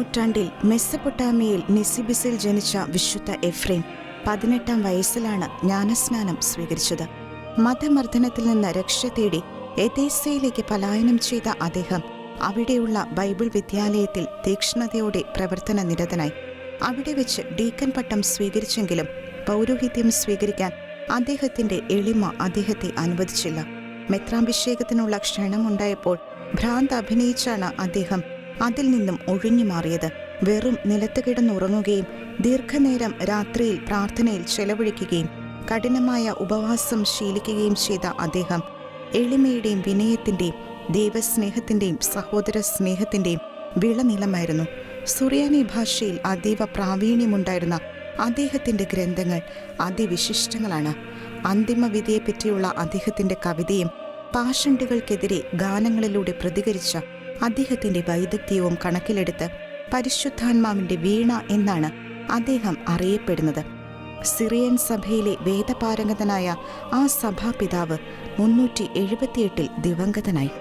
നൂറ്റാണ്ടിൽ മെസ്സപ്പൊട്ടാമിയയിൽ നിസിബിസിൽ ജനിച്ച വിശുദ്ധ എഫ്രേം 18-ാം വയസ്സിലാണ് ജ്ഞാനസ്നാനം സ്വീകരിച്ചത്. മതമർദ്ദനത്തിൽ നിന്ന് രക്ഷ തേടി എഥേസ്യയിലേക്ക് പലായനം ചെയ്ത അദ്ദേഹം അവിടെയുള്ള ബൈബിൾ വിദ്യാലയത്തിൽ തീക്ഷ്ണതയോടെ പ്രവർത്തന നിരതനായി. അവിടെ വെച്ച് ഡീക്കൻ പട്ടം സ്വീകരിച്ചെങ്കിലും പൗരോഹിത്യം സ്വീകരിക്കാൻ അദ്ദേഹത്തിന്റെ എളിമ അദ്ദേഹത്തെ അനുവദിച്ചില്ല. മെത്രാഭിഷേകത്തിനുള്ള ക്ഷണമുണ്ടായപ്പോൾ ഭ്രാന്ത് അഭിനയിച്ചാണ് അദ്ദേഹം അതിൽ നിന്നും ഒഴിഞ്ഞു മാറിയത്. വെറും നിലത്ത് കിടന്നുറങ്ങുകയും ദീർഘനേരം രാത്രിയിൽ പ്രാർത്ഥനയിൽ ചെലവഴിക്കുകയും കഠിനമായ ഉപവാസം ശീലിക്കുകയും ചെയ്ത അദ്ദേഹം എളിമയുടെയും വിനയത്തിന്റെയും ദൈവസ്നേഹത്തിന്റെയും സഹോദര സ്നേഹത്തിന്റെയും വിളനിലമായിരുന്നു. സുറിയാനി ഭാഷയിൽ അതീവ പ്രാവീണ്യമുണ്ടായിരുന്ന അദ്ദേഹത്തിന്റെ ഗ്രന്ഥങ്ങൾ അതിവിശിഷ്ടങ്ങളാണ്. അന്തിമവിധിയെപ്പറ്റിയുള്ള അദ്ദേഹത്തിന്റെ കവിതയും പാഷണ്ഡികൾക്കെതിരെ ഗാനങ്ങളിലൂടെ പ്രതികരിച്ച അദ്ദേഹത്തിന്റെ വൈദഗ്ധ്യവും കണക്കിലെടുത്ത് പരിശുദ്ധാത്മാവിന്റെ വീണ എന്നാണ് അദ്ദേഹം അറിയപ്പെടുന്നത്. സിറിയൻ സഭയിലെ വേദപാരംഗതനായ ആ സഭാപിതാവ് 378-ൽ ദിവംഗതനായി.